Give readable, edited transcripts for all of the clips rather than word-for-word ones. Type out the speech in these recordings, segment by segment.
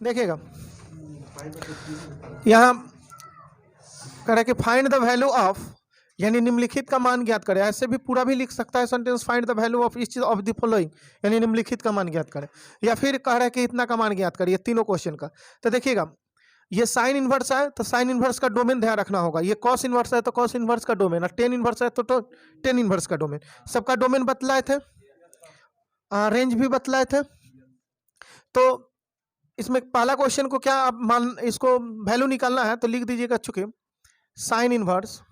देखिएगा यहाँ कह रहा है कि फाइंड द वैल्यू ऑफ, यानी निम्नलिखित का मान ज्ञात करें। ऐसे भी पूरा भी लिख सकता है sentence, find the value of each of the following, यानी निम्नलिखित का मान ज्ञात करें। या फिर कह रहा है कि इतना का मान ज्ञात करें, ये तीनों क्वेश्चन का। तो देखिएगा ये साइन इनवर्स है तो साइन इनवर्स का डोमेन ध्यान रखना होगा, ये कॉस इनवर्स है तो कॉस इनवर्स का डोमेन, और टेन इनवर्स है तो टेन इनवर्स का डोमेन। सबका डोमेन बतलाए थे, रेंज भी बतलाए थे। तो इसमें पहला क्वेश्चन को क्या आप मान, इसको वैल्यू निकालना है तो लिख दीजिएगा चुके sine inverse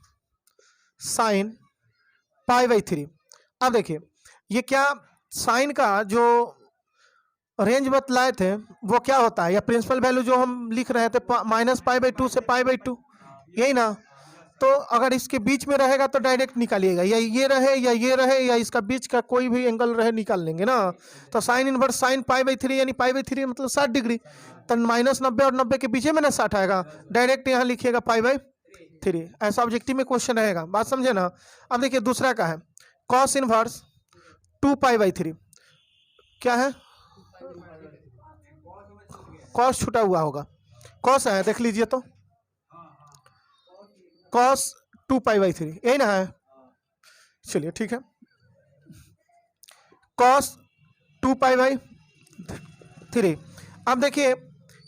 sine pi by 3। अब देखिए ये क्या साइन का जो रेंज बतलाए थे वो क्या होता है, या प्रिंसिपल वैल्यू जो हम लिख रहे थे -π/2 से π/2, यही ना। तो अगर इसके बीच में रहेगा तो डायरेक्ट निकालिएगा, या ये रहे या ये रहे या इसका बीच का कोई भी एंगल रहे निकाल लेंगे ना। तो साइन इनवर्स साइन π/3 यानी π/3 मतलब 60 डिग्री, तो -90 और 90 के पीछे में ना 60 आएगा, डायरेक्ट यहाँ लिखिएगा π/3। ऐसा ऑब्जेक्टिव में क्वेश्चन रहेगा, बात समझे ना। अब देखिए दूसरा का है कॉस इनवर्स 2π/3, क्या है, कॉस छूटा हुआ होगा, कॉस है देख लीजिए तो कॉस 2π/3 यही ना है। चलिए ठीक है, कॉस 2π/3। अब देखिए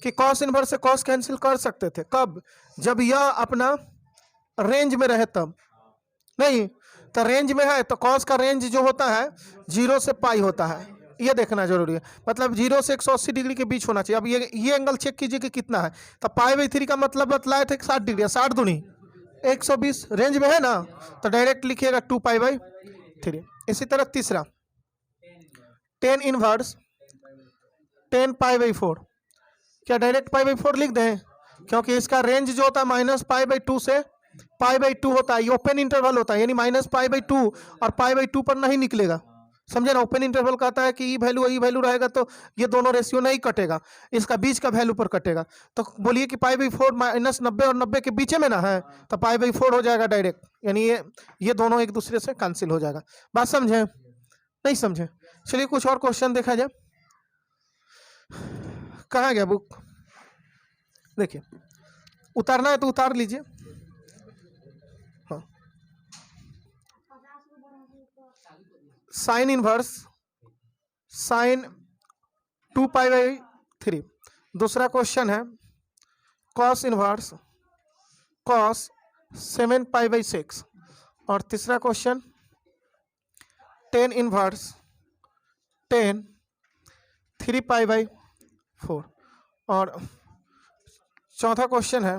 कि कॉस इनवर्स से कॉस कैंसिल कर सकते थे, कब, जब यह अपना रेंज में रहे तब। नहीं तो रेंज में है तो कॉस का रेंज जो होता है 0 से पाई होता है, ये देखना जरूरी है, मतलब 0 से 180 डिग्री के बीच होना चाहिए। अब ये एंगल चेक कीजिए कि कितना है, तो π/3 का मतलब बतलाए थे 60 डिग्री, 60 दूनी 120 रेंज में है ना, तो डायरेक्ट लिखिएगा 2π/3। इसी तरह तीसरा टेन इनवर्स 10π/4, क्या डायरेक्ट π/4 लिख दें, क्योंकि इसका रेंज जो होता है -π/2 से π/2 होता है, ये ओपन इंटरवल होता है, यानी -π/2 और π/2 पर नहीं निकलेगा, समझे ना। ओपन इंटरवल कहता है कि ई वैल्यू रहेगा तो ये दोनों रेशियो नहीं कटेगा, इसका बीच का वैल्यू पर कटेगा। तो बोलिए कि π/4 -90 और 90 के बीच में ना है तो π/4 हो जाएगा डायरेक्ट, यानी ये दोनों एक दूसरे से कैंसिल हो जाएगा। बात समझे नहीं समझे। चलिए कुछ और क्वेश्चन देखा जाए। कहाँ गया बुक, देखिए उतारना है तो उतार लीजिए। हाँ, साइन इनवर्स साइन 2π/3। दूसरा क्वेश्चन है कॉस इनवर्स कॉस 7π/6। और तीसरा क्वेश्चन टेन इनवर्स टेन 3π/4। और चौथा क्वेश्चन है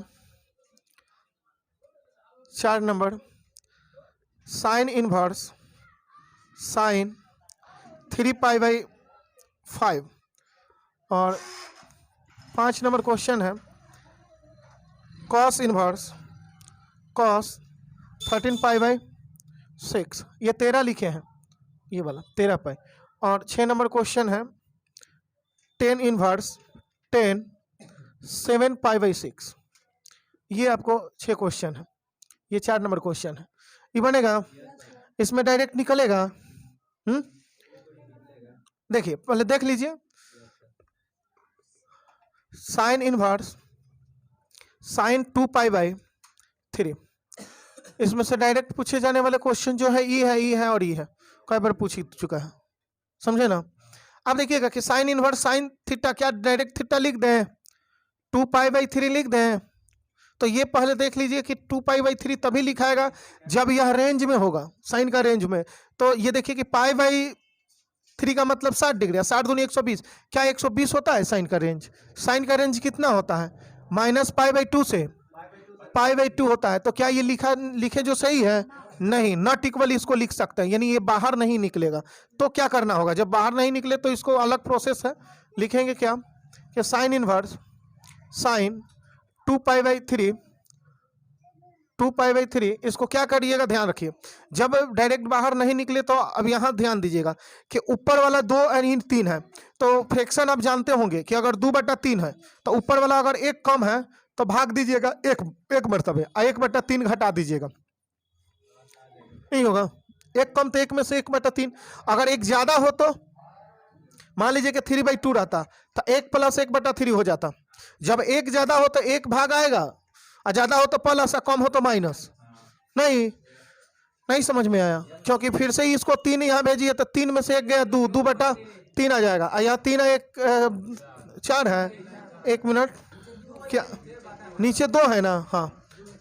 4 नंबर साइन इनवर्स साइन 3π/5। और 5 नंबर क्वेश्चन है कॉस इनवर्स कॉस 13π/6। ये 13 लिखे हैं, ये वाला 13π। और 6 नंबर क्वेश्चन है टेन इनवर्स टेन 7π/6। ये आपको 6 क्वेश्चन है, ये 4 नंबर क्वेश्चन है। ये बनेगा, इसमें डायरेक्ट निकलेगा। देखिए पहले देख लीजिए साइन इनवर्स साइन 2π/3, इसमें से डायरेक्ट पूछे जाने वाले क्वेश्चन जो है ई है और ई है, कई बार पूछ चुका है, समझे ना। अब देखिएगा कि साइन इनवर्स साइन थीटा, क्या डायरेक्ट थीटा लिख दें, 2π/3 लिख दें। तो ये पहले देख लीजिए कि 2π/3 तभी लिखाएगा जब यह रेंज में होगा, साइन का रेंज में। तो ये देखिए कि π/3 का मतलब 60 डिग्री, 60 दूनी 120, क्या 120 होता है साइन का रेंज। साइन का रेंज कितना होता है, -π/2 से π/2 होता है। तो क्या ये लिखे जो सही है, नहीं, नॉट इक्वल इसको लिख सकते हैं, यानी ये बाहर नहीं निकलेगा। तो क्या करना होगा, जब बाहर नहीं निकले तो इसको अलग प्रोसेस है, लिखेंगे क्या कि साइन इनवर्स साइन 2π/3 इसको क्या करिएगा, ध्यान रखिए, जब डायरेक्ट बाहर नहीं निकले तो अब यहाँ ध्यान दीजिएगा कि ऊपर वाला 2 और 3 है, तो फ्रैक्शन आप जानते होंगे कि अगर 2/3 है तो ऊपर वाला अगर 1 कम है तो भाग दीजिएगा एक मरतबे, 1/3 घटा दीजिएगा, नहीं होगा, 1 कम तो 1 में से 1/3, अगर 1 ज्यादा हो तो मान लीजिए कि 3/2 रहता तो 1+1/3 हो जाता। जब एक ज्यादा हो तो एक भाग आएगा, और ज्यादा हो तो प्लस, और कम हो तो माइनस। नहीं, नहीं समझ में आया, क्योंकि फिर से ही इसको 3 यहाँ भेजिए तो 3 में से 1 गया 2, 2/3 आ जाएगा। और यहाँ 3 1 4 है। 1 मिनट, क्या नीचे 2 है ना? हाँ,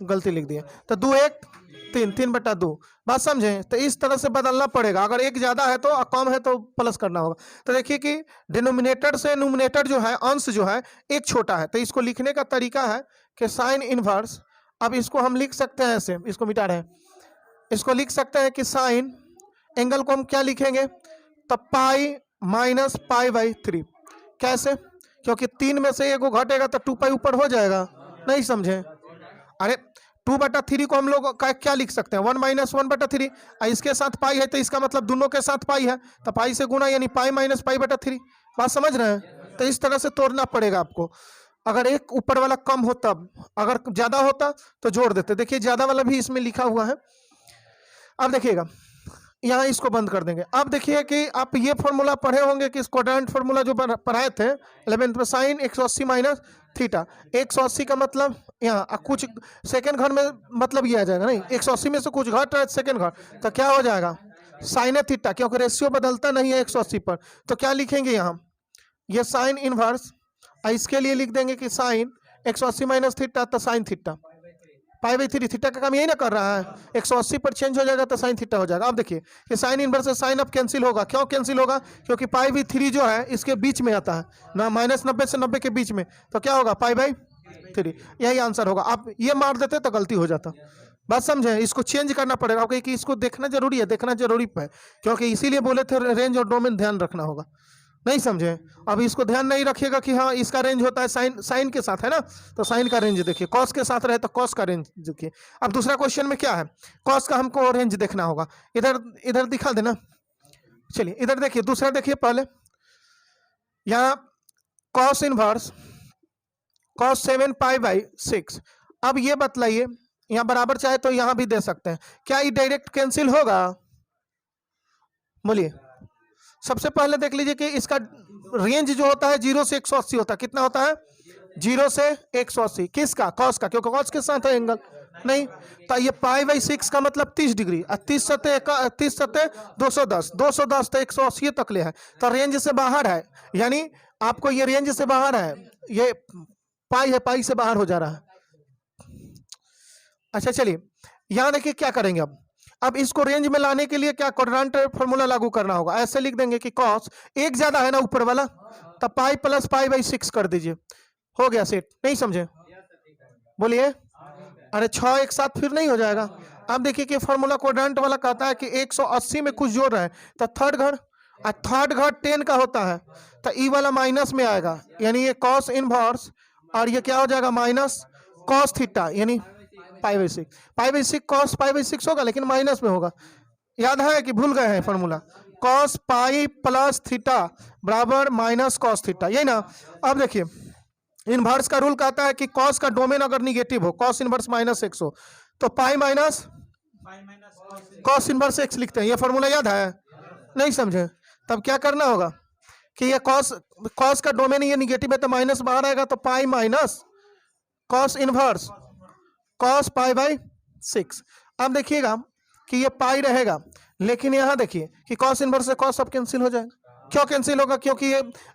गलती लिख दिए। तो 2 1 3, 3/2। बात समझे? तो इस तरह से बदलना पड़ेगा। अगर एक ज्यादा है तो, और कम है तो प्लस करना होगा। तो देखिए कि डिनोमिनेटर से न्यूमिनेटर जो है, अंश जो है, एक छोटा है। तो इसको लिखने का तरीका है कि साइन इनवर्स, अब इसको हम लिख सकते हैं ऐसे, इसको मिटा रहे हैं, इसको लिख सकते हैं कि साइन एंगल को हम क्या लिखेंगे? तो पाई माइनस पाई/3। कैसे? क्योंकि 3 में से 1 घटेगा तो 2 ऊपर हो जाएगा। नहीं समझे? अरे 2/3 को हम लोग क्या लिख सकते हैं? 1 - 1/3। इसके साथ पाई है तो इसका मतलब दोनों के साथ पाई है, तो पाई से गुना, यानी पाई माइनस पाई/3। बात समझ रहे हैं? तो इस तरह से तोड़ना पड़ेगा आपको। अगर एक ऊपर वाला कम हो तब, अगर ज्यादा होता तो जोड़ देते। देखिए ज्यादा वाला भी इसमें लिखा हुआ है। अब देखिएगा, यहाँ इसको बंद कर देंगे। अब देखिए कि आप ये फॉर्मूला पढ़े होंगे कि क्वाड्रेंट फॉर्मूला जो पढ़ाए थे 11th में, साइन 180 माइनस थीटा। 180 का मतलब यहाँ कुछ सेकंड घर में मतलब ये आ जाएगा। नहीं, 180 में से कुछ घट रहा है सेकंड घर, तो क्या हो जाएगा? साइन थीटा, क्योंकि रेशियो बदलता नहीं है 180 पर। तो क्या लिखेंगे यहाँ? ये साइन इनवर्स, इसके लिए लिख देंगे कि साइन 180 माइनस थीटा, तो साइन थीटा पाई/3। थीटा का काम यही ना कर रहा है, 180 पर चेंज हो जाएगा तो साइन थीटा हो जाएगा। अब देखिए ये साइन इनवर्स से साइन अब कैंसिल होगा। क्यों कैंसिल होगा? क्योंकि पाई/3 जो है इसके बीच में आता है ना, -90 से 90 के बीच में, तो क्या होगा? पाई/3। यही आंसर होगा। आप ये मार देते तो गलती हो जाता। बात समझे? इसको चेंज करना पड़ेगा आपको, कि इसको देखना जरूरी है, देखना जरूरी है, क्योंकि इसीलिए बोले थे रेंज और डोमेन ध्यान रखना होगा। नहीं समझे? अब इसको ध्यान नहीं रखिएगा कि हाँ इसका रेंज होता है साइन के साथ, है ना? तो साइन का रेंज देखिए, कॉस के साथ रहे तो कॉस का रेंज देखिए। अब दूसरा क्वेश्चन में क्या है? कॉस का हमको रेंज देखना होगा। इधर दिखा देना। चलिए इधर देखिए, दूसरा देखिए पहले। यहाँ कॉस इनवर्स कॉस 7 पाई/6। अब ये बतलाइए, यहाँ बराबर चाहे तो यहाँ भी दे सकते हैं, क्या ये डायरेक्ट कैंसिल होगा? बोलिए। सबसे पहले देख लीजिए कि इसका रेंज जो होता है 0 से 180 होता है। कितना होता है? 0 से 180। किसका? कॉस का, क्योंकि कॉस के साथ है एंगल। नहीं, तो ये पाई/6 का मतलब 30 डिग्री, 30 सतह 210, 210 तो 180 तक ले है, तो रेंज से बाहर है। यानी आपको ये रेंज से बाहर है, ये पाई है, पाई से बाहर हो जा रहा है। अच्छा चलिए, यहां देखिए क्या करेंगे। अब इसको रेंज में लाने के लिए क्या क्वाड्रेंट फॉर्मूला लागू करना होगा। ऐसे लिख देंगे कि कॉस एक ज्यादा है ना ऊपर वाला, तो पाई प्लस पाई/6 कर दीजिए, हो गया सेट। नहीं समझे? बोलिए। अरे 6 एक साथ फिर नहीं हो जाएगा। अब देखिए कि फॉर्मूला क्वाड्रेंट वाला कहता है कि 180 में कुछ जोड़ रहे हैं, तो थर्ड घर, और थर्ड घर 10 का होता है, तो ई वाला माइनस में आएगा, यानी ये कॉस इनवर्स, और ये क्या हो जाएगा? माइनस कॉस थीटा, यानी पाई/6। पाई/6 कॉस पाई/6 होगा, लेकिन माइनस में होगा। याद है कि भूल गए हैं formula? Cos pi plus theta बराबर माइनस कॉस थीटा, यही ना? अब देखिए इनवर्स का रूल कहता है कि कॉस का डोमेन अगर निगेटिव हो, कॉस इनवर्स -x हो, तो pi minus cos inverse x लिखते हैं। ये फॉर्मूला याद है? नहीं समझे? तब क्या करना होगा कि ये कॉस का डोमेन ये निगेटिव है तो माइनस बाहर आएगा, तो pi minus cos inverse cos पाई/6। अब देखिएगा कि ये पाई रहेगा, लेकिन यहां देखिए कि कॉस इनवर्स से कॉस सब कैंसिल हो जाएगा। क्यों कैंसिल होगा? क्योंकि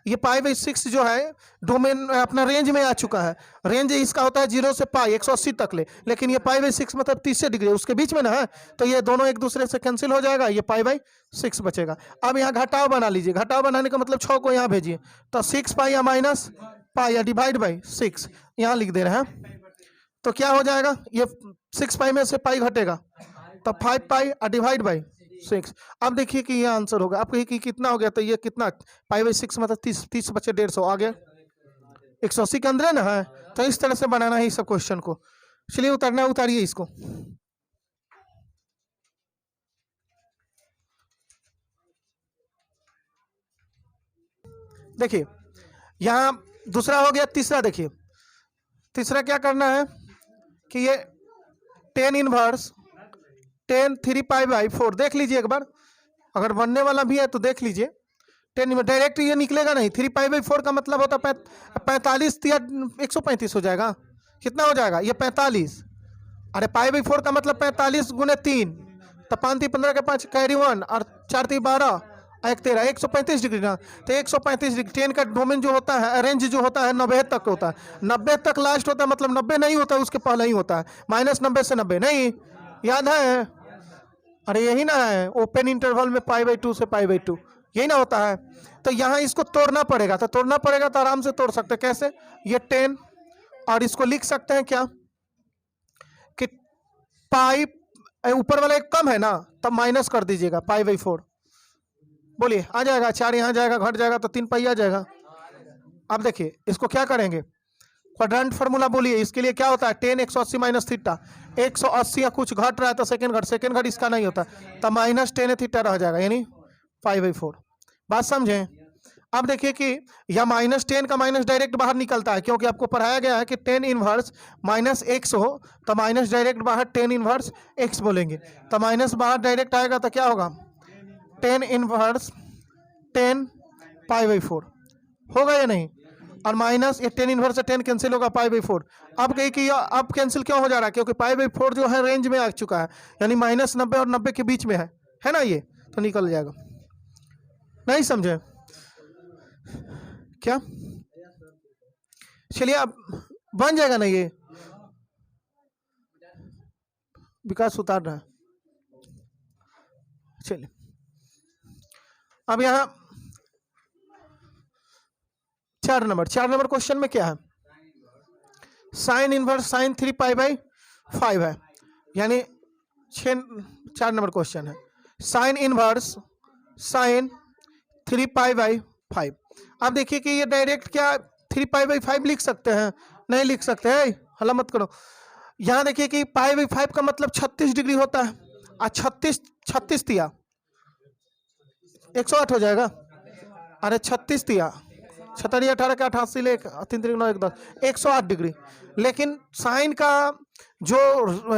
ये पाई/6 जो है डोमेन अपना रेंज में आ चुका है। रेंज इसका होता है 0 से पाई 180 तक ले, लेकिन ये पाई/6 मतलब 30 डिग्री उसके बीच में ना है, तो ये दोनों एक दूसरे से कैंसिल हो जाएगा, ये पाई/6 बचेगा। अब यहाँ घटाव बना लीजिए। घटाव बनाने का मतलब 6 को यहाँ भेजिए, तो 6 पाई या माइनस पाई या डिवाइड/6 यहाँ लिख दे रहे हैं, तो क्या हो जाएगा? ये 6 पाई में से पाई घटेगा, तो 5 पाई डिवाइड/6। अब देखिए कि ये आंसर होगा। आप कहिए कि कितना हो गया? तो ये कितना? पाई/6 मतलब 30 बचे 150 आ गया, 180 के अंदर है ना? है। तो इस तरह से बनाना है इस सब क्वेश्चन को। चलिए उतारना, उतारिए इसको। देखिए यहां दूसरा हो गया। तीसरा देखिए, तीसरा क्या करना है कि ये 10 इनवर्स 10 3 पाई/4 देख लीजिए एक बार, अगर बनने वाला भी है तो देख लीजिए। 10 डायरेक्ट ये निकलेगा नहीं। 3π/4 का मतलब होता है 45 या 135 हो जाएगा। कितना हो जाएगा ये 45। अरे π/4 का मतलब 45 × 3, तो 5 3 15 के 5 कैरी 1 और 4 3 12 1 13 135 डिग्री ना। तो 135 डिग्री 10 का डोमेन जो होता है, रेंज जो होता है 90 तक होता है। 90 तक लास्ट होता है, मतलब 90 नहीं होता है, उसके पहले ही होता है। -90 से 90 नहीं याद है? अरे यही ना है ओपन इंटरवल में π/2 से π/2, यही ना होता है। तो यहाँ इसको तोड़ना पड़ेगा, तो तोड़ना पड़ेगा तो आराम से तोड़ सकते हैं। कैसे? ये 10 और इसको लिख सकते हैं क्या कि पाई ऊपर वाला एक कम है ना, तब माइनस कर दीजिएगा π/4। बोलिए आ जाएगा 4 यहाँ जाएगा, घट जाएगा तो 3 पाई आ जाएगा। अब देखिए इसको क्या करेंगे, क्वाड्रेंट फार्मूला बोलिए। इसके लिए क्या होता है 10 180 माइनस थीटा। 180 या कुछ घट रहा है तो सेकंड घट इसका नहीं होता, तो -10 थीटा रह जाएगा, यानी π/4। बात समझें? अब देखिए कि यह -10 का माइनस डायरेक्ट बाहर निकलता है, क्योंकि आपको पढ़ाया गया है कि 10 इनवर्स -x हो तो माइनस डायरेक्ट बाहर 10 इनवर्स x बोलेंगे। तो माइनस बाहर डायरेक्ट आएगा तो क्या होगा 10 इनवर्स 10 π/4 होगा या नहीं। और माइनस ये 10 इनवर्स से 10 कैंसिल होगा π/4। अब कही कि अब कैंसिल क्यों हो जा रहा है, क्योंकि π/4 जो है रेंज में आ चुका है, यानी -90 और 90 के बीच में है ना, ये तो निकल जाएगा। नहीं समझे क्या? चलिए अब बन जाएगा ना, ये विकास उतार रहा है। चलिए अब यहाँ 4 नंबर क्वेश्चन में क्या है, साइन इनवर्स साइन 3π/5 है, यानी 4 नंबर क्वेश्चन है साइन इनवर्स साइन 3π/5। अब देखिए कि ये डायरेक्ट क्या 3π/5 लिख सकते हैं? नहीं लिख सकते हैं, हल्ला मत करो। यहाँ देखिए कि π/5 का मतलब 36 डिग्री होता है, और 36 तिया 108 हो जाएगा। अरे 36 तिया 17 18 के 88 ले 3 3 9 1 10 108 डिग्री। लेकिन साइन का जो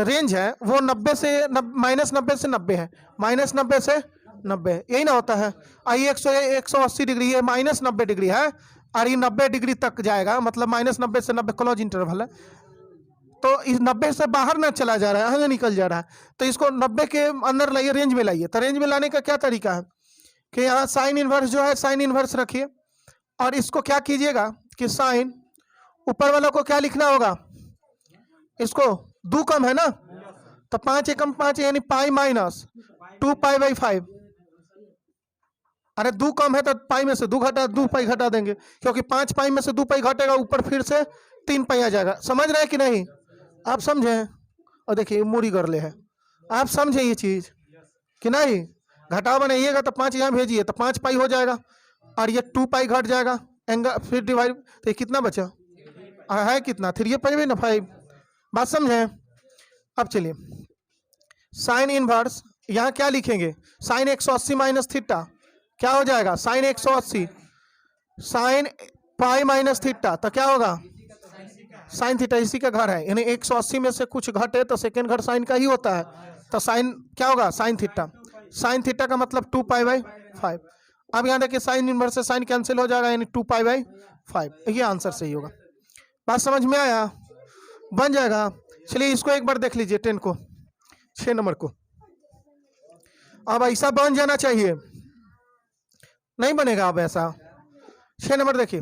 रेंज है वो 90 से -90 से 90 है, -90 से 90, यही ना होता है। आई 180 डिग्री, ये -90 डिग्री है और ये 90 डिग्री तक जाएगा, मतलब -90 से 90 क्लोज इंटरवल है। तो इस 90 से बाहर ना चला जा रहा है, आगे निकल जा रहा है, तो इसको 90 के अंदर लाइए, रेंज में लाइए। तो रेंज में लाने का क्या तरीका है कि यहाँ साइन इनवर्स जो है साइन इनवर्स रखिए, और इसको क्या कीजिएगा कि साइन ऊपर वाला को क्या लिखना होगा, इसको 2 कम है ना, तो 5 एकम 5 यानी पाई -2π/5। अरे 2 कम है तो पाई में से 2 पाई घटा देंगे, क्योंकि 5 पाई में से 2 पाई घटेगा, ऊपर फिर से 3 पाई आ जाएगा। समझ रहे हैं कि नहीं? आप समझे? और देखिए मूरी कर ले है, आप समझे ये चीज कि नहीं? घटाव बनाइएगा तो 5 यहाँ भेजिए तो 5 पाई हो जाएगा, और ये 2 पाई घट जाएगा, एंगल फिर डिवाइड, तो कितना बचा है, कितना 3π/5। बात समझे? अब चलिए साइन इनवर्स यहाँ क्या लिखेंगे, साइन 180 माइनस थीटा क्या हो जाएगा, sine 180 sine pi minus theta, तो क्या होगा साइन थीटा, इसी का घर है, यानी 180 में से कुछ घटे तो सेकेंड घर साइन का ही होता है, तो साइन क्या होगा साइन थीटा का मतलब 2π/5। अब यहाँ देखिए साइन इनवर्स से साइन कैंसिल हो जाएगा, यानी 2π/5, ये आंसर सही होगा। बात समझ में आया? बन जाएगा। चलिए इसको एक बार देख लीजिए 10 को, 6 नंबर को। अब ऐसा बन जाना चाहिए, नहीं बनेगा अब ऐसा। 6 नंबर देखिए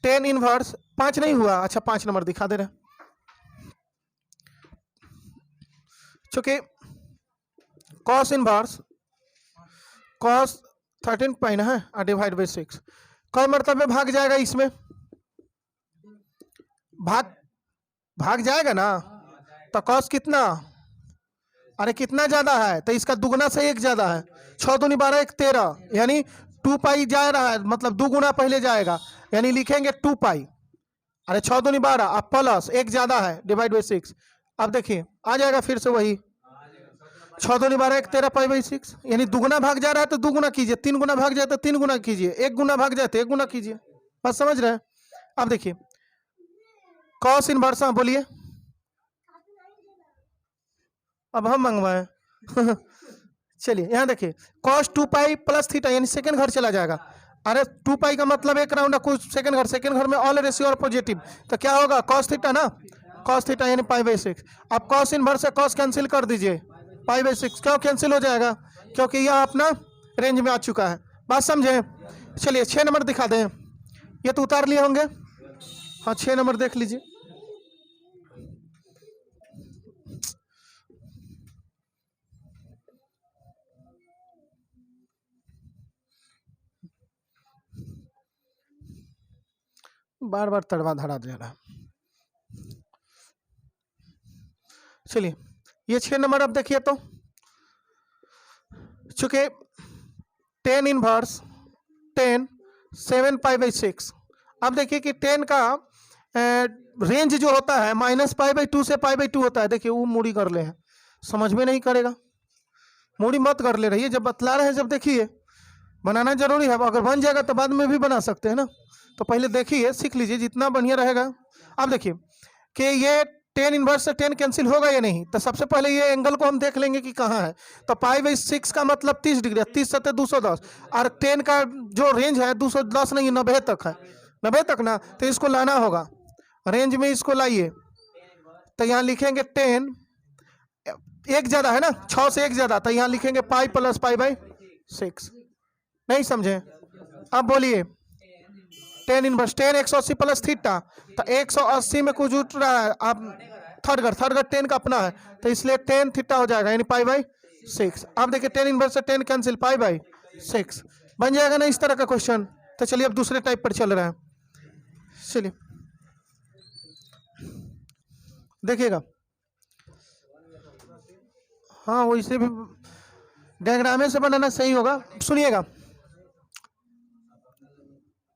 10 इनवर्स 5 नहीं हुआ, अच्छा 5 नंबर दिखा दे रहे, चूंकि कॉस इनवर्स कॉस 13 पाई है और डिवाइड बाई 6 कई मरतबे भाग जाएगा, इसमें भाग जाएगा ना, तो कॉस कितना, अरे कितना ज्यादा है, तो इसका दुगना से 1 ज्यादा है। 6 दूनी 12 1 13, यानी 2 पाई जा रहा है, मतलब 2 गुना पहले जाएगा, यानी लिखेंगे 2 पाई। अरे 6 दूनी 12 अब प्लस 1 ज्यादा है डिवाइड बाई 6। अब देखिए आ जाएगा फिर से वही 6 दूनी 12 1 13 π/6, यानी दुगुना भाग जा रहा है तो 2 गुना कीजिए, 3 गुना भाग जाए तो 3 गुना कीजिए, 1 गुना भाग जाए तो 1 गुना कीजिए। बस समझ रहे हैं? अब देखिए कॉस इनवर्स, बोलिए अब हम मंगवाए चलिए यहाँ देखिए cos 2 पाई प्लस थीटा यानी सेकंड घर चला जाएगा। अरे 2 पाई का मतलब एक राउंड है, कुछ सेकंड घर में ऑल रेशियो और पॉजिटिव, तो क्या होगा cos थीटा ना, cos थीटा यानी π/6। अब cos इनवर्स से cos कैंसिल कर दीजिए, π/6 क्यों कैंसिल हो जाएगा, क्योंकि यह अपना रेंज में आ चुका है। बात समझे। चलिए 6 नंबर दिखा दें, ये तो उतार लिए होंगे। हाँ 6 नंबर देख लीजिए। बार बार तड़वा धड़ा दे रहा। चलिए ये 6 नंबर अब देखिए, तो चूंकि tan इनवर्स 10 7π/6, अब देखिए कि 10 का रेंज जो होता है -π/2 से π/2 होता है। देखिए वो मूड़ी कर ले हैं, समझ में नहीं करेगा, मूड़ी मत कर ले रही है, जब बतला रहे हैं जब देखिए बनाना जरूरी है। अगर बन जाएगा तो बाद में भी बना सकते हैं ना, तो पहले देखिए सीख लीजिए, जितना बढ़िया रहेगा। अब देखिए कि ये tan इनवर्स से 10 कैंसिल होगा या नहीं, तो सबसे पहले ये एंगल को हम देख लेंगे कि कहाँ है। तो π/6 का मतलब 30 डिग्री, 30 सत्ते 210, और 10 का जो रेंज है 210 नहीं 90 तक है, 90 तक ना, तो इसको लाना होगा रेंज में, इसको लाइए। तो यहाँ लिखेंगे 10 एक ज़्यादा है ना, 6 से एक ज़्यादा, तो यहाँ लिखेंगे पाई प्लस π/6। नहीं समझे। अब बोलिए tan इनवर्स 10 180 प्लस थीटा, तो 180 में कुछ उठ रहा है। अब थर्ड घर 10 का अपना है, तो इसलिए tan थीटा हो जाएगा यानी π/6। अब देखिए tan इनवर्स से 10 कैंसिल, π/6 बन जाएगा ना इस तरह का क्वेश्चन। तो चलिए अब दूसरे टाइप पर चल रहा है। चलिए देखिएगा, हाँ वो इसे भी डायग्रामे से बनाना सही होगा। सुनिएगा,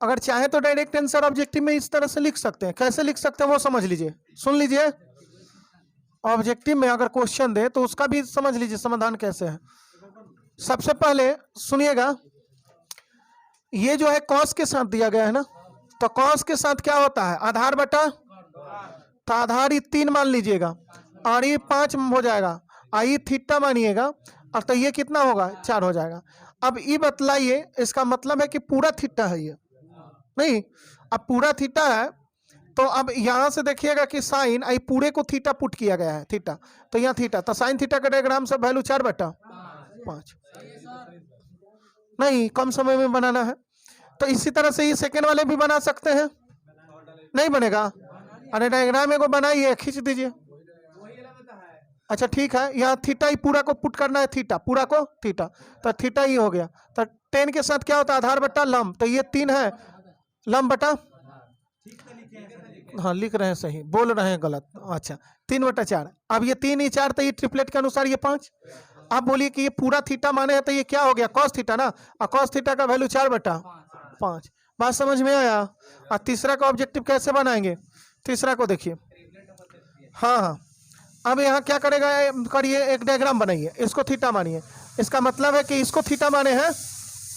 अगर चाहे तो डायरेक्ट आंसर ऑब्जेक्टिव में इस तरह से लिख सकते हैं। कैसे लिख सकते हैं वो समझ लीजिए, सुन लीजिए। ऑब्जेक्टिव में अगर क्वेश्चन दे तो उसका भी समझ लीजिए समाधान कैसे है। सबसे पहले सुनिएगा, ये जो है कॉस के साथ दिया गया है ना, तो कॉस के साथ क्या होता है, आधार बटा, तो आधार ही 3 मान लीजिएगा और ये 5 हो जाएगा, आई थीटा मानिएगा, और तो ये कितना होगा 4 हो जाएगा। अब ये बतलाइए, इसका मतलब है कि पूरा थीटा है ये नहीं। अब पूरा थीटा है तो अब यहाँ से देखिएगा कि साइन आई पूरे को थीटा पुट किया गया है, थीटा, तो यहाँ थीटा, तो साइन थीटा का डायग्राम से वैल्यू 4/5 नहीं, कम समय में बनाना है। तो इसी तरह से ये सेकेंड वाले भी बना सकते हैं, नहीं बनेगा। अरे डायग्राम को बनाइए, खींच दीजिए। अच्छा ठीक है, यहाँ थीटा ही पूरा को पुट करना है, थीटा पूरा को थीटा, तो थीटा ही हो गया। तो 10 के साथ क्या होता है, आधार बटा लंब, तो ये 3 है, लंब बटा, हाँ लिख रहे हैं सही, बोल रहे हैं गलत। अच्छा 3/4, अब ये 3 ही 4, तो ये ट्रिपलेट के अनुसार ये 5। आप बोलिए कि ये पूरा थीटा माने हैं, तो ये क्या हो गया कॉस थीटा ना, और कॉस थीटा का वैल्यू 4/5। बात समझ में आया। और तीसरा का ऑब्जेक्टिव कैसे बनाएंगे, तीसरा को देखिए, हाँ हाँ। अब यहाँ क्या करेगा, करिए एक डायग्राम बनाइए, इसको थीटा मानिए, इसका मतलब है कि इसको थीटा माने हैं,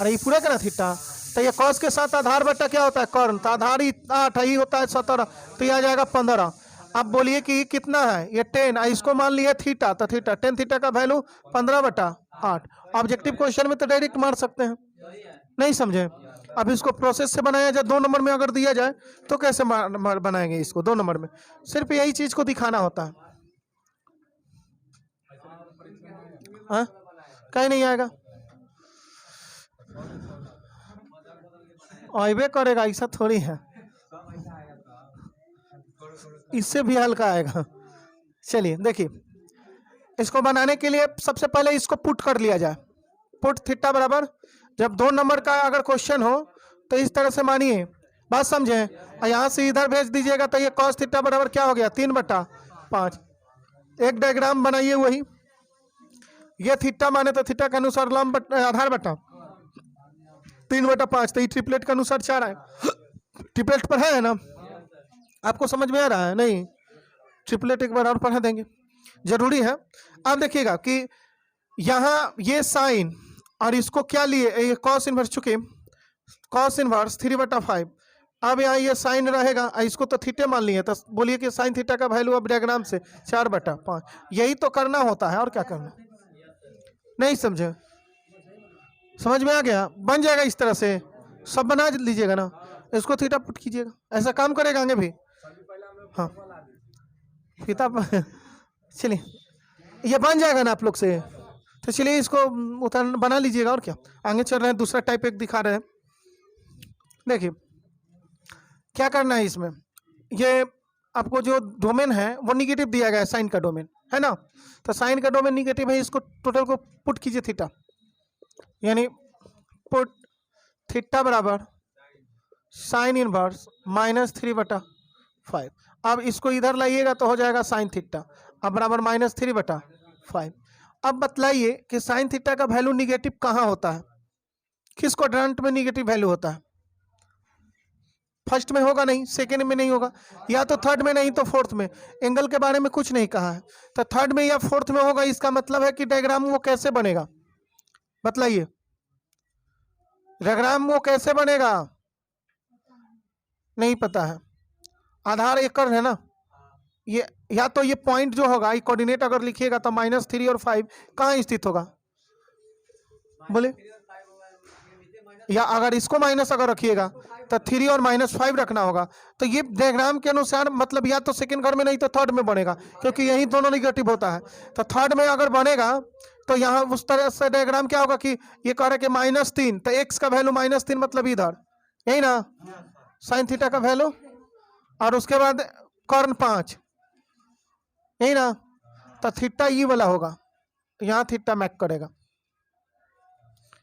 अरे ये पूरा करना थीटा, तो ये कॉस के साथ आधार बटा क्या होता है कर्ण, तो आधार ही 8 ही होता है 17, तो ये आ जाएगा 15। अब बोलिए कि कितना है, ये 10, इसको मान लिए थीटा, तो थीटा tan थीटा का वैल्यू 15/8। ऑब्जेक्टिव क्वेश्चन में तो डायरेक्ट मार सकते हैं, नहीं समझे। अब इसको प्रोसेस से बनाया जाए, 2 नंबर में अगर दिया जाए तो कैसे बनाएंगे इसको 2 नंबर में, सिर्फ यही चीज को दिखाना होता है। हाँ कहीं नहीं आएगा, आएबे करेगा, ऐसा थोड़ी है, इससे भी हल्का आएगा। चलिए देखिए, इसको बनाने के लिए सबसे पहले इसको पुट कर लिया जाए, पुट थीटा बराबर, जब 2 नंबर का अगर क्वेश्चन हो तो इस तरह से मानिए, बात समझे, और यहाँ से इधर भेज दीजिएगा, तो ये कॉस थीटा बराबर क्या हो गया 3/5। एक डायग्राम बनाइए वही, ये थीटा माने तो थीटा के अनुसार लंब आधार बटा 3/5, तो ये ट्रिपलेट के अनुसार 4 है। ट्रिपलेट पर है ना, आपको समझ में आ रहा है नहीं, ट्रिपलेट एक बार और पढ़ा देंगे, जरूरी है। अब देखिएगा कि यहाँ ये साइन और इसको क्या लिए, ये कॉस इनवर्स, चुके कॉस इनवर्स 3/5, अब यहाँ ये साइन रहेगा, इसको तो थीटे मान लिए, तो बोलिए कि साइन थीटा का वैल्यू अब डायग्राम से 4/5, यही तो करना होता है और क्या करना। नहीं समझे? समझ में आ गया? बन जाएगा इस तरह से, सब बना लीजिएगा ना, इसको थीटा पुट कीजिएगा, ऐसा काम करेगा आगे भी। हाँ थीटा चलिए ये बन जाएगा ना आप लोग से, तो चलिए इसको उतर बना लीजिएगा और क्या। आगे चल रहे हैं, दूसरा टाइप एक दिखा रहे हैं। देखिए क्या करना है इसमें, ये आपको जो डोमेन है वो निगेटिव दिया गया है, साइन का डोमेन है ना, तो साइन का डोमेन निगेटिव है, इसको टोटल को पुट कीजिए थीटा, यानी पुट थीटा बराबर साइन इनवर्स -3/5। अब इसको इधर लाइएगा तो हो जाएगा साइन थीटा, अब बराबर -3/5। अब बतलाइए कि साइन थीटा का वैल्यू निगेटिव कहाँ होता है, किस क्वाड्रेंट में निगेटिव वैल्यू होता है? फर्स्ट में होगा नहीं, सेकेंड में नहीं होगा, या तो थर्ड में नहीं तो फोर्थ में। एंगल के बारे में कुछ नहीं कहा है, तो थर्ड में या फोर्थ में होगा, इसका मतलब है कि डायग्राम वो कैसे बनेगा, बतलाइए डायग्राम वो कैसे बनेगा? नहीं पता है, आधार एकड़ है ना, ये या तो ये पॉइंट जो होगा, ये कोऑर्डिनेट अगर लिखिएगा तो -3 और 5 कहाँ स्थित होगा बोले, या अगर इसको माइनस अगर रखिएगा तो 3 और -5 रखना होगा, तो ये डायग्राम के अनुसार मतलब या तो सेकंड घर में नहीं तो थर्ड में बनेगा, क्योंकि यही दोनों निगेटिव होता है। तो थर्ड में अगर बनेगा तो यहाँ उस तरह से डायग्राम क्या होगा कि ये कह रहे कि -3, तो एक्स का वैल्यू -3 मतलब इधर, यही ना साइन थीटा का वैल्यू, और उसके बाद कर्ण 5, यही ना, तो थीटा ये वाला होगा, यहाँ थीटा मैक करेगा।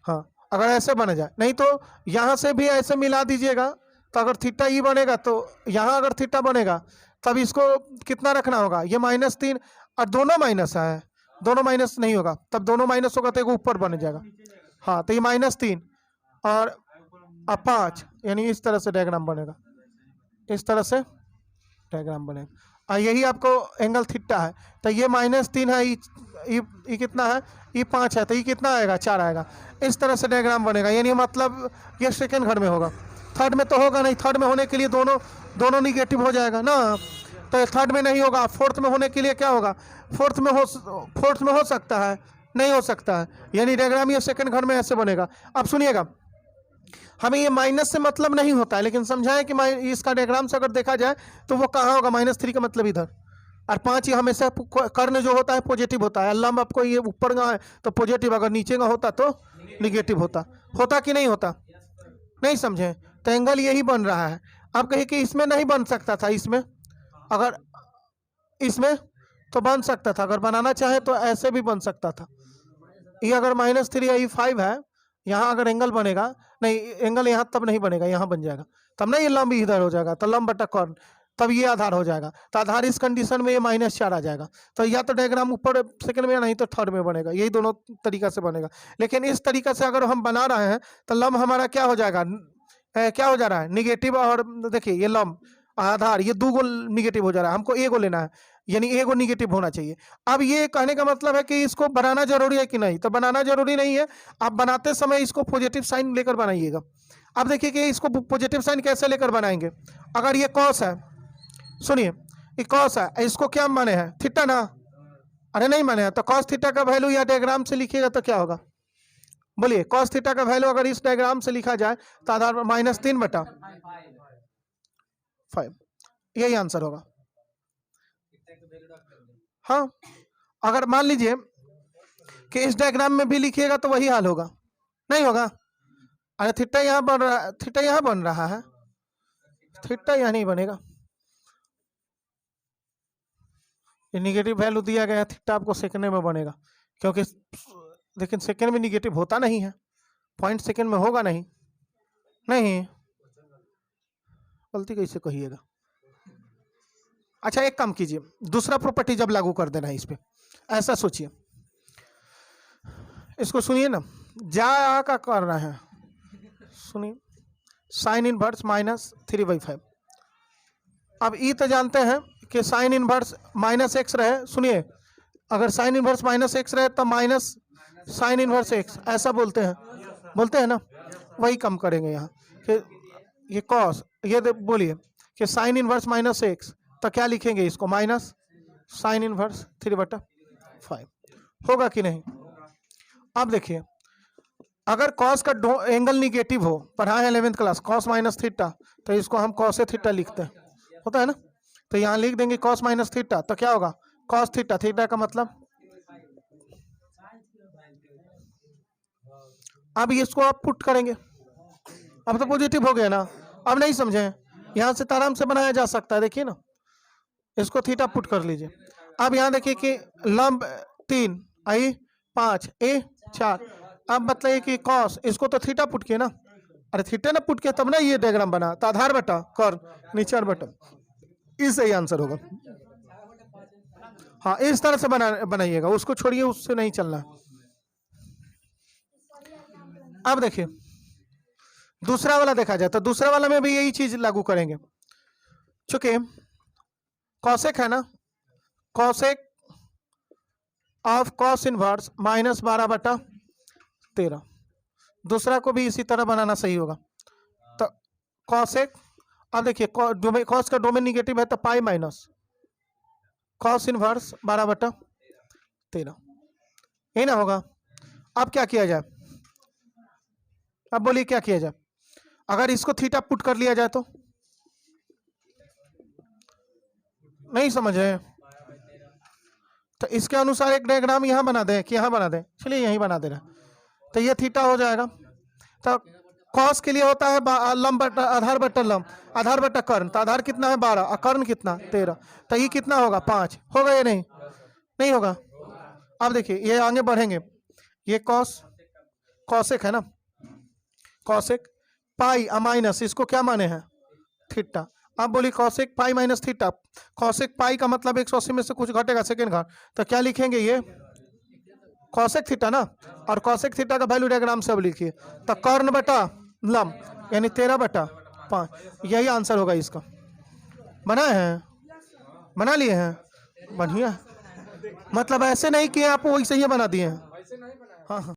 हाँ अगर ऐसे बन जाए, नहीं तो यहाँ से भी ऐसे मिला दीजिएगा, तो अगर थीटा ई बनेगा तो यहाँ अगर थीटा बनेगा तब इसको कितना रखना होगा, ये -3 और दोनों माइनस है, दोनों माइनस नहीं होगा, तब दोनों माइनस होगा तो एक ऊपर बन जाएगा। हाँ तो ये -3 और 5, यानी इस तरह से डायग्राम बनेगा, इस तरह से डायग्राम बनेगा, और यही आपको एंगल थीटा है। तो ये -3 है, ये कितना है, ये 5 है, तो ये कितना आएगा, 4 आएगा। इस तरह से डायग्राम बनेगा, यानी मतलब ये सेकंड घर में होगा, थर्ड में तो होगा नहीं, थर्ड में होने के लिए दोनों निगेटिव हो जाएगा ना, तो थर्ड में नहीं होगा। फोर्थ में होने के लिए क्या होगा, फोर्थ में हो सकता है, नहीं हो सकता है, यानी डायग्राम ये सेकंड घर में ऐसे बनेगा। अब सुनिएगा, हमें ये माइनस से मतलब नहीं होता है, लेकिन समझाएं कि इसका डायग्राम से अगर देखा जाए तो वो कहाँ होगा, -3 का मतलब इधर, और 5 ये हमेशा कर्ण जो होता है पॉजिटिव होता है, लंब आपको ये ऊपर का है तो पॉजिटिव, अगर नीचे का होता तो निगेटिव होता कि नहीं होता, नहीं समझे? तो एंगल यही बन रहा है। आप कहिए कि इसमें नहीं बन सकता था, इसमें अगर इसमें तो बन सकता था, अगर बनाना चाहे तो ऐसे भी बन सकता था। ये अगर -3 या 5 है, यहाँ अगर एंगल बनेगा, नहीं एंगल यहाँ तब नहीं बनेगा, यहाँ बन जाएगा, तब ना ये लंब इधर हो जाएगा, तो लंब बटा कर्ण, तब ये आधार हो जाएगा। तो आधार इस कंडीशन में ये -4 आ जाएगा, तो या तो डायग्राम ऊपर सेकंड में, नहीं तो थर्ड में बनेगा, यही दोनों तरीका से बनेगा। लेकिन इस तरीका से अगर हम बना रहे हैं तो लंब हमारा क्या हो जाएगा, क्या हो जा रहा है, निगेटिव, और देखिए ये लंब आधार ये 2 गो निगेटिव हो जा रहा है, हमको 1 गो लेना है, यानी 1 गो निगेटिव होना चाहिए। अब ये कहने का मतलब है कि इसको बनाना जरूरी है कि नहीं, तो बनाना जरूरी नहीं है, आप बनाते समय इसको पॉजिटिव साइन लेकर बनाइएगा। अब देखिए कि इसको पॉजिटिव साइन कैसे लेकर बनाएंगे। अगर ये कॉस है, सुनिए ये कॉस है, इसको क्या माने हैं, थीटा ना, अरे नहीं माने हैं, तो कॉस थीटा का वैल्यू या डायग्राम से लिखिएगा तो क्या होगा, बोलिए कॉस थीटा का वैल्यू अगर इस डायग्राम से लिखा जाए तो आधार -3/5, यही आंसर होगा। हाँ अगर मान लीजिए कि इस डायग्राम में भी लिखिएगा तो वही हाल होगा, नहीं होगा। अरे थीटा यहाँ बन रहा है, थीटा यहाँ बन रहा है, थीटा यहाँ नहीं बनेगा, ये निगेटिव वैल्यू दिया गया है, थीटा आपको सेकंड में बनेगा, क्योंकि लेकिन सेकंड में निगेटिव होता नहीं है, पॉइंट सेकंड में होगा नहीं, गलती कैसे कहिएगा। अच्छा एक काम कीजिए, दूसरा प्रॉपर्टी जब लागू कर देना है इस पे, ऐसा सोचिए, इसको सुनिए ना, जा का कर रहे हैं, सुनिए साइन इनवर्स -3/5। अब ई तो जानते हैं कि साइन इनवर्स -x रहे, सुनिए अगर साइन इनवर्स -x रहे तो माइनस साइन इनवर्स x, ऐसा बोलते हैं ना, वही कम करेंगे यहाँ कि ये कॉस, ये बोलिए कि साइन इनवर्स -x, तो क्या लिखेंगे इसको, माइनस साइन इनवर्स 3/5, होगा कि नहीं। अब देखिए, अगर कॉस का एंगल निगेटिव हो, पढ़ा है 11th class, cos minus theta, तो इसको हम कॉस थीटा लिखते हैं, होता है ना। तो यहाँ लिख देंगे कॉस माइनस थीटा, तो क्या होगा कॉस थीटा, थीटा का मतलब। अब इसको आप पुट करेंगे, अब तो पॉजिटिव हो गया ना। अब नहीं समझे, यहाँ से तो आराम से बनाया जा सकता है, देखिए ना, इसको थीटा पुट कर लीजिए। अब यहाँ देखिए कि लंब 3 आई 5 ए 4, अब मतलब कि कॉस, इसको तो थीटा पुट किया ना, अरे थीटा ना पुट किया तब ना ये डायग्राम बना, तो आधार बटा कर्ण नीचे बटा, इस सही आंसर होगा। हाँ इस तरह से बनाइएगा, उसको छोड़िए, उससे नहीं चलना। अब देखिए दूसरा वाला देखा जाए, तो दूसरा वाला में भी यही चीज लागू करेंगे, चूंकि कॉसेक है ना, cosec of cos inverse minus 12/13, दूसरा को भी इसी तरह बनाना सही होगा। तो कॉसेक, अब देखिए कॉस का डोमेन निगेटिव है, तो पाई माइनस कॉस इनवर्स 12/13, यही ना होगा। अब क्या किया जाए, अब बोलिए क्या किया जाए, अगर इसको थीटा पुट कर लिया जाए तो, नहीं समझ रहे, तो इसके अनुसार एक डायग्राम यहाँ बना दें कि यहाँ बना दें, चलिए यहीं बना दे रहे, तो ये थीटा हो जाएगा। तो कॉस के लिए होता है लंब बटा आधार बटा लंब, आधार बटा कर्ण, तो आधार कितना है 12 और कर्ण कितना 13, तो ये कितना होगा 5 होगा या नहीं, नहीं होगा। अब देखिए ये आगे बढ़ेंगे, ये कॉस कॉसेक है ना, कॉसेक पाई माइनस, इसको क्या माने हैं थीटा। अब बोली cosec pi minus theta, cosec pi का मतलब 180 में से कुछ घटेगा सेकेंड घाट, तो क्या लिखेंगे ये कॉसेक थीटा ना, और कॉसेक थीटा का वैल्यू डायग्राम से अब लिखिए, तो कर्ण बटा लंब यानी 13/5, यही आंसर होगा इसका। बनाए हैं, बना लिए हैं, बढ़िया, मतलब ऐसे नहीं किए आप, वैसे ही बना दिए हैं। हाँ हाँ।